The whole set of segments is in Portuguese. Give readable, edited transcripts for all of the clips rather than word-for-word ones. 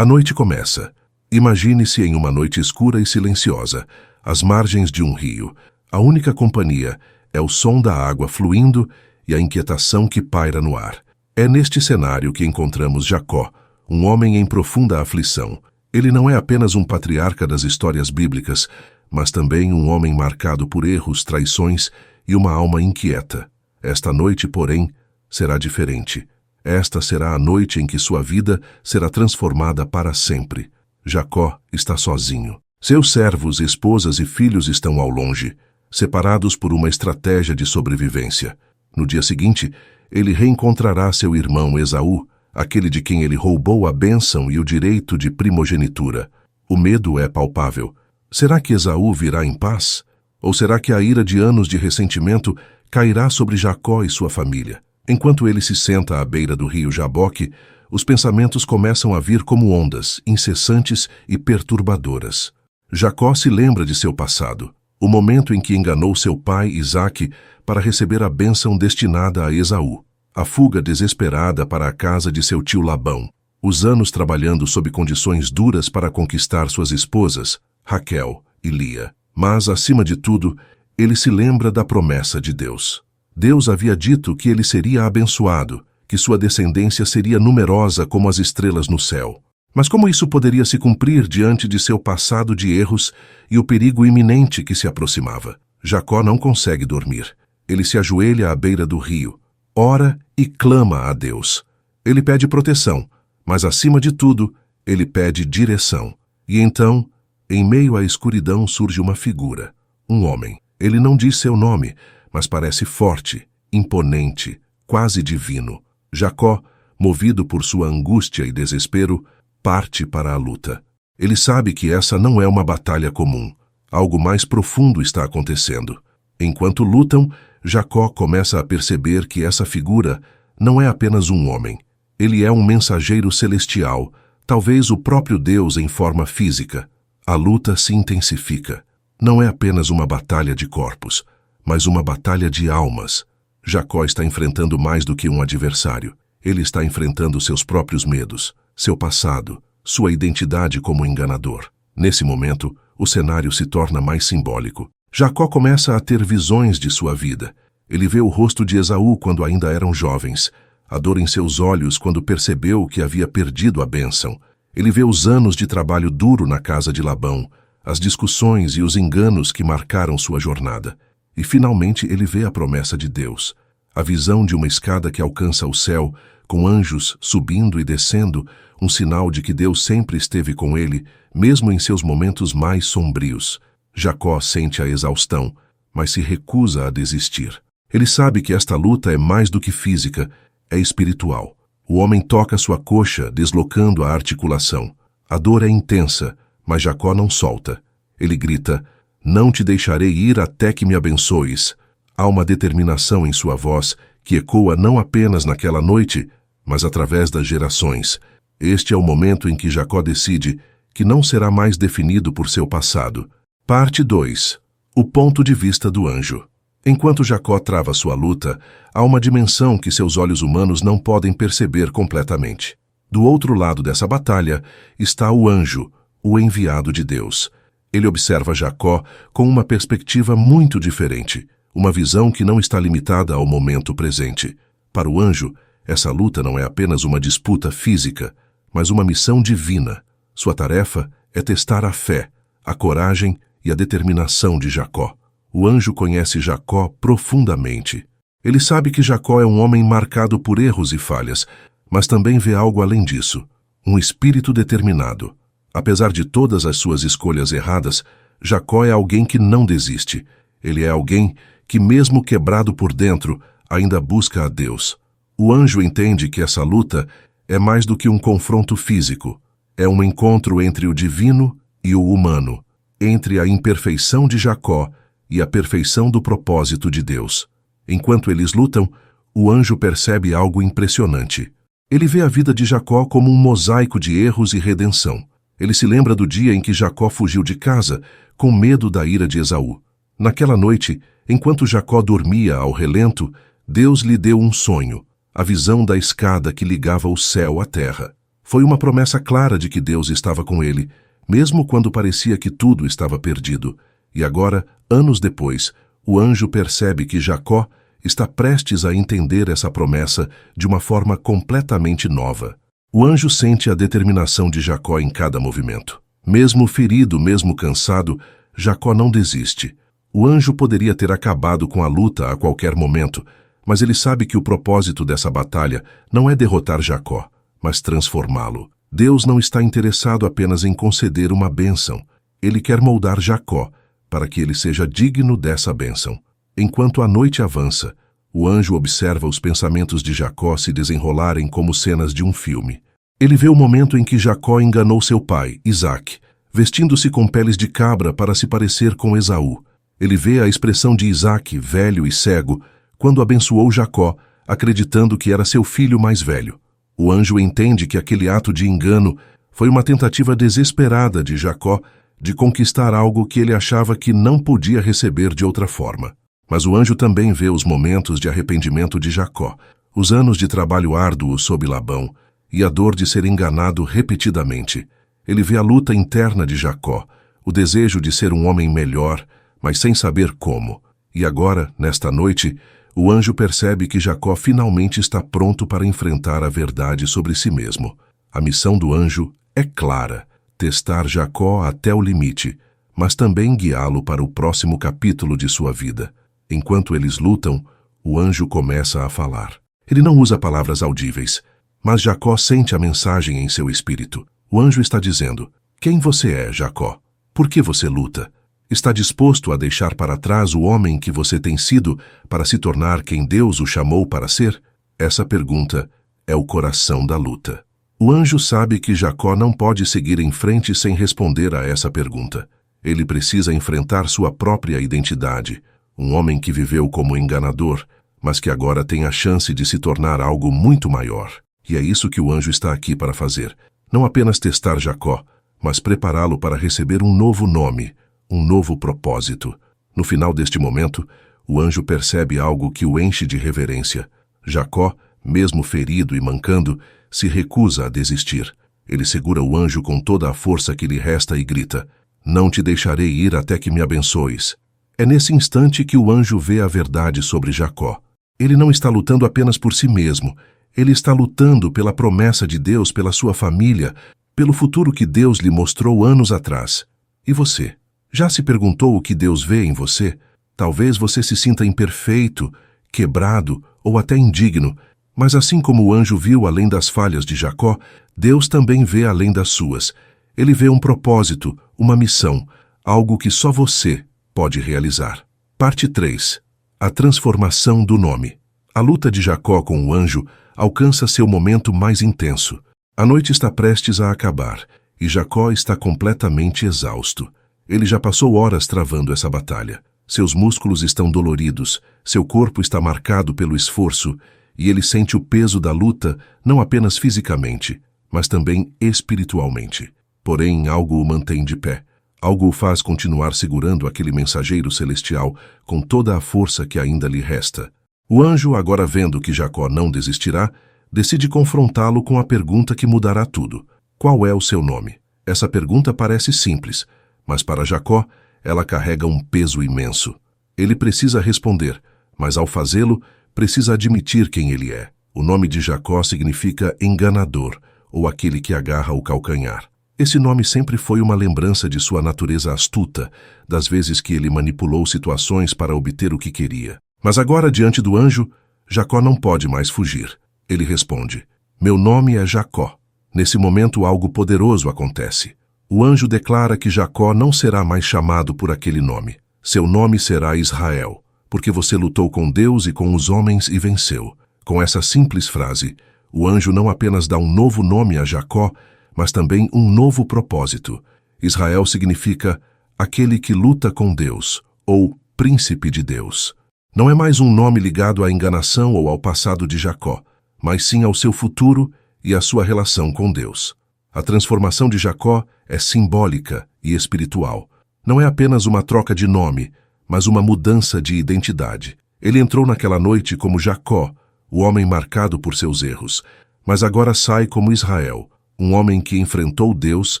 A noite começa. Imagine-se em uma noite escura e silenciosa, às margens de um rio. A única companhia é o som da água fluindo e a inquietação que paira no ar. É neste cenário que encontramos Jacó, um homem em profunda aflição. Ele não é apenas um patriarca das histórias bíblicas, mas também um homem marcado por erros, traições e uma alma inquieta. Esta noite, porém, será diferente. Esta será a noite em que sua vida será transformada para sempre. Jacó está sozinho. Seus servos, esposas e filhos estão ao longe, separados por uma estratégia de sobrevivência. No dia seguinte, ele reencontrará seu irmão Esaú, aquele de quem ele roubou a bênção e o direito de primogenitura. O medo é palpável. Será que Esaú virá em paz? Ou será que a ira de anos de ressentimento cairá sobre Jacó e sua família? Enquanto ele se senta à beira do rio Jaboque, os pensamentos começam a vir como ondas, incessantes e perturbadoras. Jacó se lembra de seu passado, o momento em que enganou seu pai Isaque para receber a bênção destinada a Esaú, a fuga desesperada para a casa de seu tio Labão, os anos trabalhando sob condições duras para conquistar suas esposas, Raquel e Lia. Mas, acima de tudo, ele se lembra da promessa de Deus. Deus havia dito que ele seria abençoado, que sua descendência seria numerosa como as estrelas no céu. Mas como isso poderia se cumprir diante de seu passado de erros e o perigo iminente que se aproximava? Jacó não consegue dormir. Ele se ajoelha à beira do rio, ora e clama a Deus. Ele pede proteção, mas acima de tudo, ele pede direção. E então, em meio à escuridão surge uma figura, um homem. Ele não diz seu nome, mas parece forte, imponente, quase divino. Jacó, movido por sua angústia e desespero, parte para a luta. Ele sabe que essa não é uma batalha comum. Algo mais profundo está acontecendo. Enquanto lutam, Jacó começa a perceber que essa figura não é apenas um homem. Ele é um mensageiro celestial, talvez o próprio Deus em forma física. A luta se intensifica. Não é apenas uma batalha de corpos, mas uma batalha de almas. Jacó está enfrentando mais do que um adversário. Ele está enfrentando seus próprios medos, seu passado, sua identidade como enganador. Nesse momento, o cenário se torna mais simbólico. Jacó começa a ter visões de sua vida. Ele vê o rosto de Esaú quando ainda eram jovens, a dor em seus olhos quando percebeu que havia perdido a bênção. Ele vê os anos de trabalho duro na casa de Labão, as discussões e os enganos que marcaram sua jornada. E finalmente ele vê a promessa de Deus, a visão de uma escada que alcança o céu, com anjos subindo e descendo, um sinal de que Deus sempre esteve com ele, mesmo em seus momentos mais sombrios. Jacó sente a exaustão, mas se recusa a desistir. Ele sabe que esta luta é mais do que física, é espiritual. O homem toca sua coxa, deslocando a articulação. A dor é intensa, mas Jacó não solta. Ele grita: "Não te deixarei ir até que me abençoes." Há uma determinação em sua voz que ecoa não apenas naquela noite, mas através das gerações. Este é o momento em que Jacó decide que não será mais definido por seu passado. Parte 2. O ponto de vista do anjo. Enquanto Jacó trava sua luta, há uma dimensão que seus olhos humanos não podem perceber completamente. Do outro lado dessa batalha está o anjo, o enviado de Deus. Ele observa Jacó com uma perspectiva muito diferente, uma visão que não está limitada ao momento presente. Para o anjo, essa luta não é apenas uma disputa física, mas uma missão divina. Sua tarefa é testar a fé, a coragem e a determinação de Jacó. O anjo conhece Jacó profundamente. Ele sabe que Jacó é um homem marcado por erros e falhas, mas também vê algo além disso, um espírito determinado. Apesar de todas as suas escolhas erradas, Jacó é alguém que não desiste. Ele é alguém que, mesmo quebrado por dentro, ainda busca a Deus. O anjo entende que essa luta é mais do que um confronto físico. É um encontro entre o divino e o humano, entre a imperfeição de Jacó e a perfeição do propósito de Deus. Enquanto eles lutam, o anjo percebe algo impressionante. Ele vê a vida de Jacó como um mosaico de erros e redenção. Ele se lembra do dia em que Jacó fugiu de casa, com medo da ira de Esaú. Naquela noite, enquanto Jacó dormia ao relento, Deus lhe deu um sonho, a visão da escada que ligava o céu à terra. Foi uma promessa clara de que Deus estava com ele, mesmo quando parecia que tudo estava perdido. E agora, anos depois, o anjo percebe que Jacó está prestes a entender essa promessa de uma forma completamente nova. O anjo sente a determinação de Jacó em cada movimento. Mesmo ferido, mesmo cansado, Jacó não desiste. O anjo poderia ter acabado com a luta a qualquer momento, mas ele sabe que o propósito dessa batalha não é derrotar Jacó, mas transformá-lo. Deus não está interessado apenas em conceder uma bênção. Ele quer moldar Jacó para que ele seja digno dessa bênção. Enquanto a noite avança, o anjo observa os pensamentos de Jacó se desenrolarem como cenas de um filme. Ele vê o momento em que Jacó enganou seu pai, Isaque, vestindo-se com peles de cabra para se parecer com Esaú. Ele vê a expressão de Isaque, velho e cego, quando abençoou Jacó, acreditando que era seu filho mais velho. O anjo entende que aquele ato de engano foi uma tentativa desesperada de Jacó de conquistar algo que ele achava que não podia receber de outra forma. Mas o anjo também vê os momentos de arrependimento de Jacó, os anos de trabalho árduo sob Labão e a dor de ser enganado repetidamente. Ele vê a luta interna de Jacó, o desejo de ser um homem melhor, mas sem saber como. E agora, nesta noite, o anjo percebe que Jacó finalmente está pronto para enfrentar a verdade sobre si mesmo. A missão do anjo é clara: testar Jacó até o limite, mas também guiá-lo para o próximo capítulo de sua vida. Enquanto eles lutam, o anjo começa a falar. Ele não usa palavras audíveis, mas Jacó sente a mensagem em seu espírito. O anjo está dizendo: quem você é, Jacó? Por que você luta? Está disposto a deixar para trás o homem que você tem sido para se tornar quem Deus o chamou para ser? Essa pergunta é o coração da luta. O anjo sabe que Jacó não pode seguir em frente sem responder a essa pergunta. Ele precisa enfrentar sua própria identidade, um homem que viveu como enganador, mas que agora tem a chance de se tornar algo muito maior. E é isso que o anjo está aqui para fazer. Não apenas testar Jacó, mas prepará-lo para receber um novo nome, um novo propósito. No final deste momento, o anjo percebe algo que o enche de reverência. Jacó, mesmo ferido e mancando, se recusa a desistir. Ele segura o anjo com toda a força que lhe resta e grita: não te deixarei ir até que me abençoes. É nesse instante que o anjo vê a verdade sobre Jacó. Ele não está lutando apenas por si mesmo. Ele está lutando pela promessa de Deus, pela sua família, pelo futuro que Deus lhe mostrou anos atrás. E você? Já se perguntou o que Deus vê em você? Talvez você se sinta imperfeito, quebrado ou até indigno, mas assim como o anjo viu além das falhas de Jacó, Deus também vê além das suas. Ele vê um propósito, uma missão, algo que só você pode realizar. Parte 3. A transformação do nome. A luta de Jacó com o anjo alcança seu momento mais intenso. A noite está prestes a acabar e Jacó está completamente exausto. Ele já passou horas travando essa batalha. Seus músculos estão doloridos, seu corpo está marcado pelo esforço e ele sente o peso da luta não apenas fisicamente, mas também espiritualmente. Porém, algo o mantém de pé. Algo o faz continuar segurando aquele mensageiro celestial com toda a força que ainda lhe resta. O anjo, agora vendo que Jacó não desistirá, decide confrontá-lo com a pergunta que mudará tudo. Qual é o seu nome? Essa pergunta parece simples, mas para Jacó, ela carrega um peso imenso. Ele precisa responder, mas ao fazê-lo, precisa admitir quem ele é. O nome de Jacó significa enganador, ou aquele que agarra o calcanhar. Esse nome sempre foi uma lembrança de sua natureza astuta, das vezes que ele manipulou situações para obter o que queria. Mas agora, diante do anjo, Jacó não pode mais fugir. Ele responde: meu nome é Jacó. Nesse momento, algo poderoso acontece. O anjo declara que Jacó não será mais chamado por aquele nome. Seu nome será Israel, porque você lutou com Deus e com os homens e venceu. Com essa simples frase, o anjo não apenas dá um novo nome a Jacó, mas também um novo propósito. Israel significa aquele que luta com Deus, ou príncipe de Deus. Não é mais um nome ligado à enganação ou ao passado de Jacó, mas sim ao seu futuro e à sua relação com Deus. A transformação de Jacó é simbólica e espiritual. Não é apenas uma troca de nome, mas uma mudança de identidade. Ele entrou naquela noite como Jacó, o homem marcado por seus erros, mas agora sai como Israel, um homem que enfrentou Deus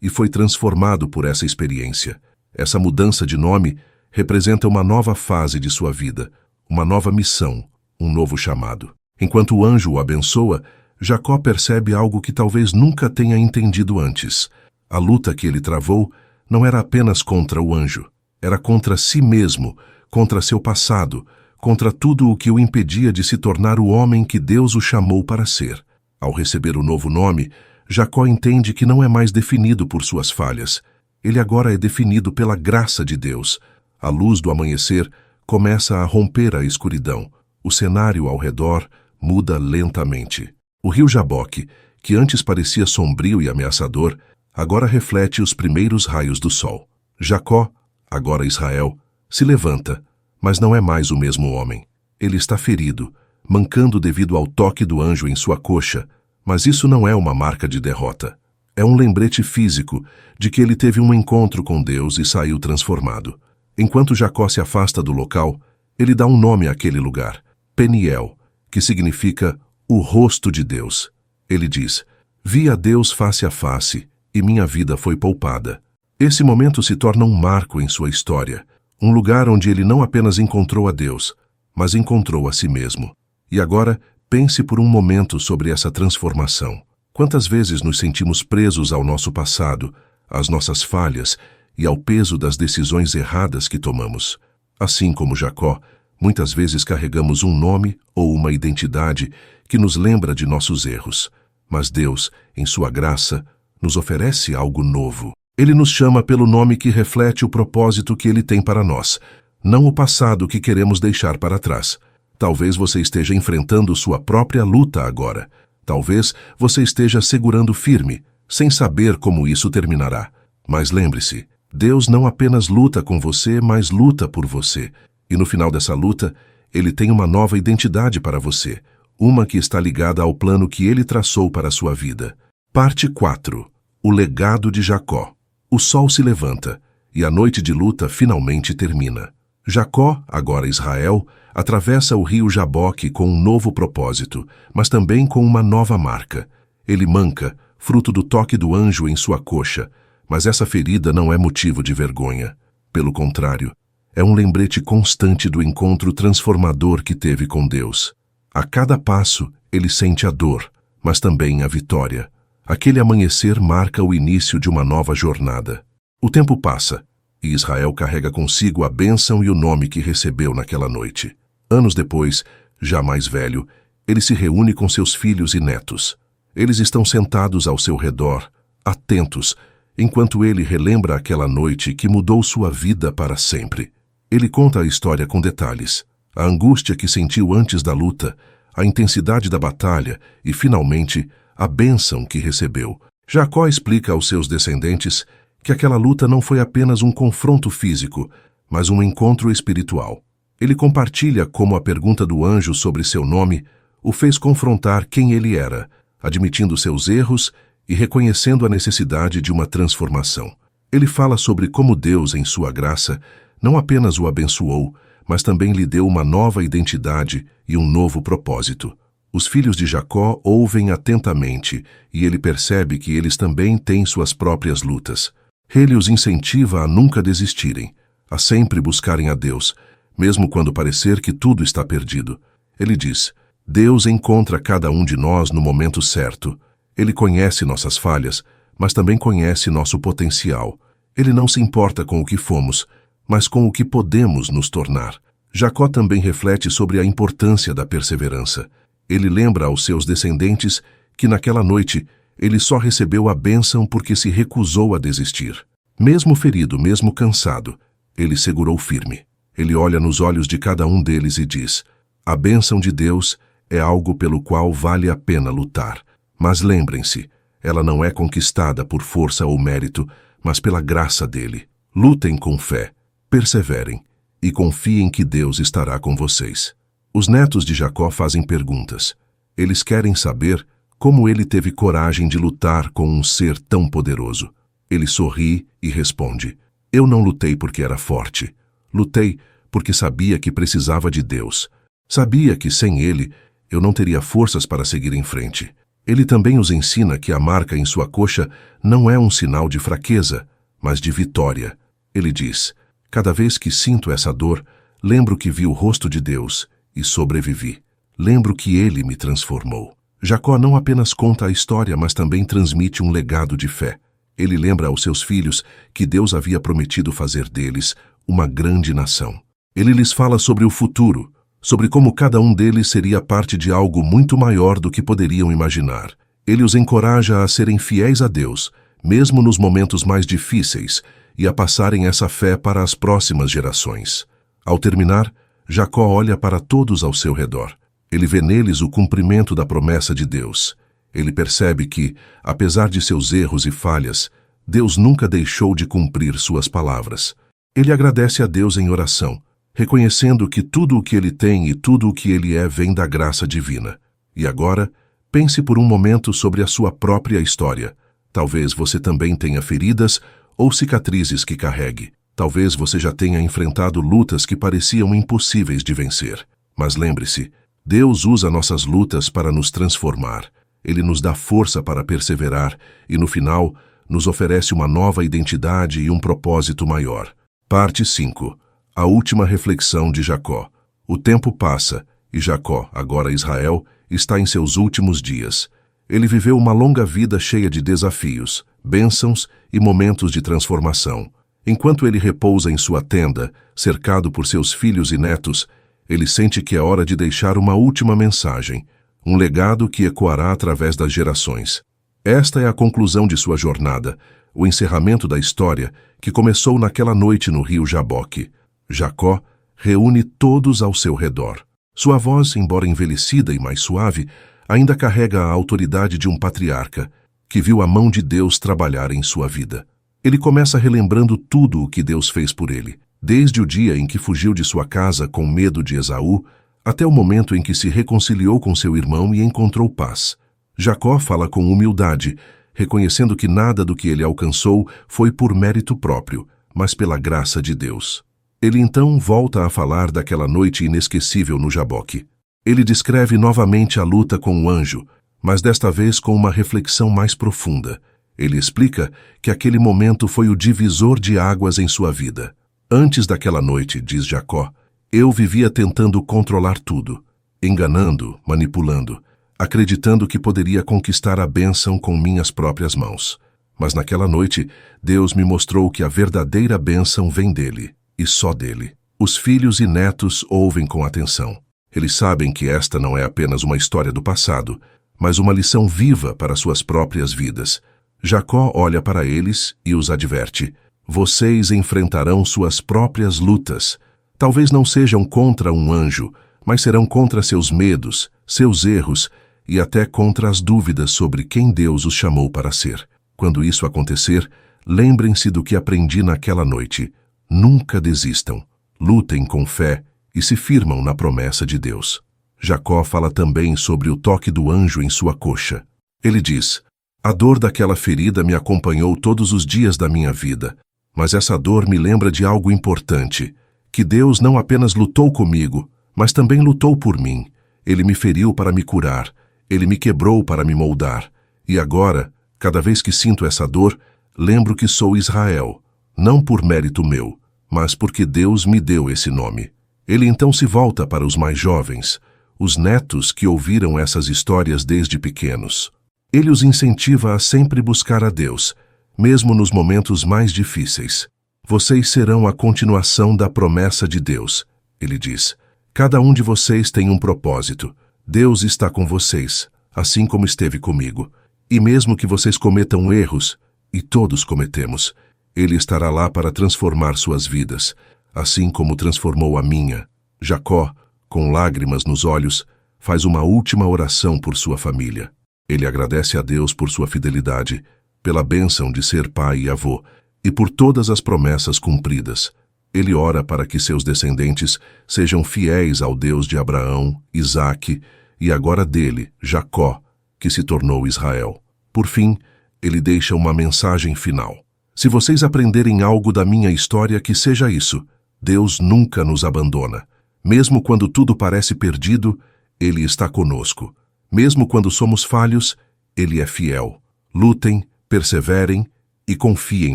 e foi transformado por essa experiência. Essa mudança de nome representa uma nova fase de sua vida, uma nova missão, um novo chamado. Enquanto o anjo o abençoa, Jacó percebe algo que talvez nunca tenha entendido antes. A luta que ele travou não era apenas contra o anjo, era contra si mesmo, contra seu passado, contra tudo o que o impedia de se tornar o homem que Deus o chamou para ser. Ao receber o novo nome, Jacó entende que não é mais definido por suas falhas. Ele agora é definido pela graça de Deus. A luz do amanhecer começa a romper a escuridão. O cenário ao redor muda lentamente. O rio Jaboque, que antes parecia sombrio e ameaçador, agora reflete os primeiros raios do sol. Jacó, agora Israel, se levanta, mas não é mais o mesmo homem. Ele está ferido, mancando devido ao toque do anjo em sua coxa, mas isso não é uma marca de derrota. É um lembrete físico de que ele teve um encontro com Deus e saiu transformado. Enquanto Jacó se afasta do local, ele dá um nome àquele lugar, Peniel, que significa o rosto de Deus. Ele diz: vi a Deus face a face, e minha vida foi poupada. Esse momento se torna um marco em sua história, um lugar onde ele não apenas encontrou a Deus, mas encontrou a si mesmo. E agora, pense por um momento sobre essa transformação. Quantas vezes nos sentimos presos ao nosso passado, às nossas falhas e ao peso das decisões erradas que tomamos? Assim como Jacó, muitas vezes carregamos um nome ou uma identidade que nos lembra de nossos erros. Mas Deus, em sua graça, nos oferece algo novo. Ele nos chama pelo nome que reflete o propósito que Ele tem para nós, não o passado que queremos deixar para trás. Talvez você esteja enfrentando sua própria luta agora. Talvez você esteja segurando firme, sem saber como isso terminará. Mas lembre-se, Deus não apenas luta com você, mas luta por você. E no final dessa luta, Ele tem uma nova identidade para você, uma que está ligada ao plano que Ele traçou para a sua vida. Parte 4. O legado de Jacó. O sol se levanta, e a noite de luta finalmente termina. Jacó, agora Israel, atravessa o rio Jaboque com um novo propósito, mas também com uma nova marca. Ele manca, fruto do toque do anjo em sua coxa, mas essa ferida não é motivo de vergonha. Pelo contrário, é um lembrete constante do encontro transformador que teve com Deus. A cada passo, ele sente a dor, mas também a vitória. Aquele amanhecer marca o início de uma nova jornada. O tempo passa, e Israel carrega consigo a bênção e o nome que recebeu naquela noite. Anos depois, já mais velho, ele se reúne com seus filhos e netos. Eles estão sentados ao seu redor, atentos, enquanto ele relembra aquela noite que mudou sua vida para sempre. Ele conta a história com detalhes, a angústia que sentiu antes da luta, a intensidade da batalha e, finalmente, a bênção que recebeu. Jacó explica aos seus descendentes que aquela luta não foi apenas um confronto físico, mas um encontro espiritual. Ele compartilha como a pergunta do anjo sobre seu nome o fez confrontar quem ele era, admitindo seus erros e reconhecendo a necessidade de uma transformação. Ele fala sobre como Deus, em sua graça, não apenas o abençoou, mas também lhe deu uma nova identidade e um novo propósito. Os filhos de Jacó ouvem atentamente e ele percebe que eles também têm suas próprias lutas. Ele os incentiva a nunca desistirem, a sempre buscarem a Deus, mesmo quando parecer que tudo está perdido. Ele diz: Deus encontra cada um de nós no momento certo. Ele conhece nossas falhas, mas também conhece nosso potencial. Ele não se importa com o que fomos, mas com o que podemos nos tornar. Jacó também reflete sobre a importância da perseverança. Ele lembra aos seus descendentes que naquela noite ele só recebeu a bênção porque se recusou a desistir. Mesmo ferido, mesmo cansado, ele segurou firme. Ele olha nos olhos de cada um deles e diz: a bênção de Deus é algo pelo qual vale a pena lutar. Mas lembrem-se, ela não é conquistada por força ou mérito, mas pela graça dele. Lutem com fé, perseverem e confiem que Deus estará com vocês. Os netos de Jacó fazem perguntas. Eles querem saber como ele teve coragem de lutar com um ser tão poderoso. Ele sorri e responde: eu não lutei porque era forte. Lutei porque sabia que precisava de Deus. Sabia que sem ele eu não teria forças para seguir em frente. Ele também os ensina que a marca em sua coxa não é um sinal de fraqueza, mas de vitória. Ele diz: cada vez que sinto essa dor, lembro que vi o rosto de Deus e sobrevivi. Lembro que Ele me transformou. Jacó não apenas conta a história, mas também transmite um legado de fé. Ele lembra aos seus filhos que Deus havia prometido fazer deles uma grande nação. Ele lhes fala sobre o futuro, sobre como cada um deles seria parte de algo muito maior do que poderiam imaginar. Ele os encoraja a serem fiéis a Deus, mesmo nos momentos mais difíceis, e a passarem essa fé para as próximas gerações. Ao terminar, Jacó olha para todos ao seu redor. Ele vê neles o cumprimento da promessa de Deus. Ele percebe que, apesar de seus erros e falhas, Deus nunca deixou de cumprir suas palavras. Ele agradece a Deus em oração, reconhecendo que tudo o que ele tem e tudo o que ele é vem da graça divina. E agora, pense por um momento sobre a sua própria história. Talvez você também tenha feridas ou cicatrizes que carregue. Talvez você já tenha enfrentado lutas que pareciam impossíveis de vencer. Mas lembre-se, Deus usa nossas lutas para nos transformar. Ele nos dá força para perseverar e, no final, nos oferece uma nova identidade e um propósito maior. Parte 5. A última reflexão de Jacó. O tempo passa e Jacó, agora Israel, está em seus últimos dias. Ele viveu uma longa vida cheia de desafios, bênçãos e momentos de transformação. Enquanto ele repousa em sua tenda, cercado por seus filhos e netos, ele sente que é hora de deixar uma última mensagem, um legado que ecoará através das gerações. Esta é a conclusão de sua jornada, o encerramento da história que começou naquela noite no rio Jaboque. Jacó reúne todos ao seu redor. Sua voz, embora envelhecida e mais suave, ainda carrega a autoridade de um patriarca que viu a mão de Deus trabalhar em sua vida. Ele começa relembrando tudo o que Deus fez por ele, desde o dia em que fugiu de sua casa com medo de Esaú, até o momento em que se reconciliou com seu irmão e encontrou paz. Jacó fala com humildade, reconhecendo que nada do que ele alcançou foi por mérito próprio, mas pela graça de Deus. Ele então volta a falar daquela noite inesquecível no Jaboque. Ele descreve novamente a luta com o anjo, mas desta vez com uma reflexão mais profunda. Ele explica que aquele momento foi o divisor de águas em sua vida. Antes daquela noite, diz Jacó, eu vivia tentando controlar tudo, enganando, manipulando, acreditando que poderia conquistar a bênção com minhas próprias mãos. Mas naquela noite, Deus me mostrou que a verdadeira bênção vem dele, e só dele. Os filhos e netos ouvem com atenção. Eles sabem que esta não é apenas uma história do passado, mas uma lição viva para suas próprias vidas. Jacó olha para eles e os adverte. Vocês enfrentarão suas próprias lutas. Talvez não sejam contra um anjo, mas serão contra seus medos, seus erros e até contra as dúvidas sobre quem Deus os chamou para ser. Quando isso acontecer, lembrem-se do que aprendi naquela noite. Nunca desistam. Lutem com fé e se firmam na promessa de Deus. Jacó fala também sobre o toque do anjo em sua coxa. Ele diz: a dor daquela ferida me acompanhou todos os dias da minha vida, mas essa dor me lembra de algo importante, que Deus não apenas lutou comigo, mas também lutou por mim. Ele me feriu para me curar, ele me quebrou para me moldar. E agora, cada vez que sinto essa dor, lembro que sou Israel, não por mérito meu, mas porque Deus me deu esse nome. Ele então se volta para os mais jovens, os netos que ouviram essas histórias desde pequenos. Ele os incentiva a sempre buscar a Deus, mesmo nos momentos mais difíceis. Vocês serão a continuação da promessa de Deus, ele diz. Cada um de vocês tem um propósito. Deus está com vocês, assim como esteve comigo. E mesmo que vocês cometam erros, e todos cometemos, Ele estará lá para transformar suas vidas, assim como transformou a minha. Jacó, com lágrimas nos olhos, faz uma última oração por sua família. Ele agradece a Deus por sua fidelidade, pela bênção de ser pai e avô, e por todas as promessas cumpridas. Ele ora para que seus descendentes sejam fiéis ao Deus de Abraão, Isaque e agora dele, Jacó, que se tornou Israel. Por fim, ele deixa uma mensagem final. Se vocês aprenderem algo da minha história, que seja isso: Deus nunca nos abandona. Mesmo quando tudo parece perdido, Ele está conosco. Mesmo quando somos falhos, Ele é fiel. Lutem, perseverem e confiem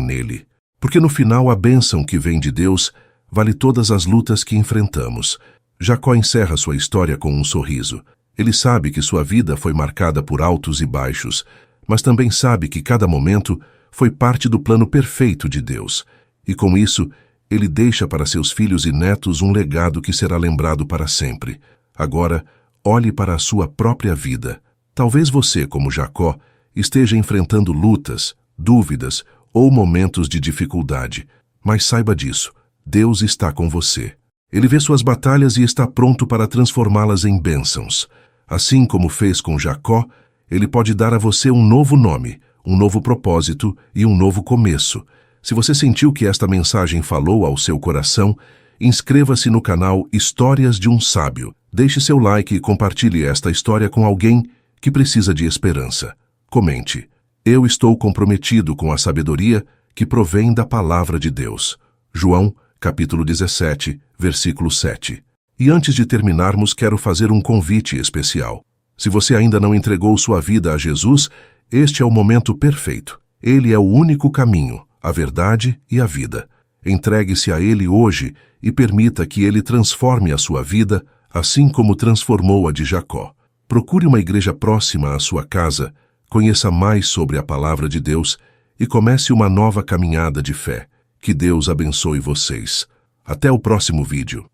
nele. Porque no final a bênção que vem de Deus vale todas as lutas que enfrentamos. Jacó encerra sua história com um sorriso. Ele sabe que sua vida foi marcada por altos e baixos, mas também sabe que cada momento foi parte do plano perfeito de Deus. E com isso, ele deixa para seus filhos e netos um legado que será lembrado para sempre. Agora, olhe para a sua própria vida. Talvez você, como Jacó, esteja enfrentando lutas, dúvidas ou momentos de dificuldade. Mas saiba disso, Deus está com você. Ele vê suas batalhas e está pronto para transformá-las em bênçãos. Assim como fez com Jacó, ele pode dar a você um novo nome, um novo propósito e um novo começo. Se você sentiu que esta mensagem falou ao seu coração, inscreva-se no canal Histórias de um Sábio. Deixe seu like e compartilhe esta história com alguém que precisa de esperança. Comente: eu estou comprometido com a sabedoria que provém da palavra de Deus. João, capítulo 17, versículo 7. E antes de terminarmos, quero fazer um convite especial. Se você ainda não entregou sua vida a Jesus, este é o momento perfeito. Ele é o único caminho, a verdade e a vida. Entregue-se a Ele hoje e permita que Ele transforme a sua vida, assim como transformou a de Jacó. Procure uma igreja próxima à sua casa, conheça mais sobre a palavra de Deus e comece uma nova caminhada de fé. Que Deus abençoe vocês. Até o próximo vídeo.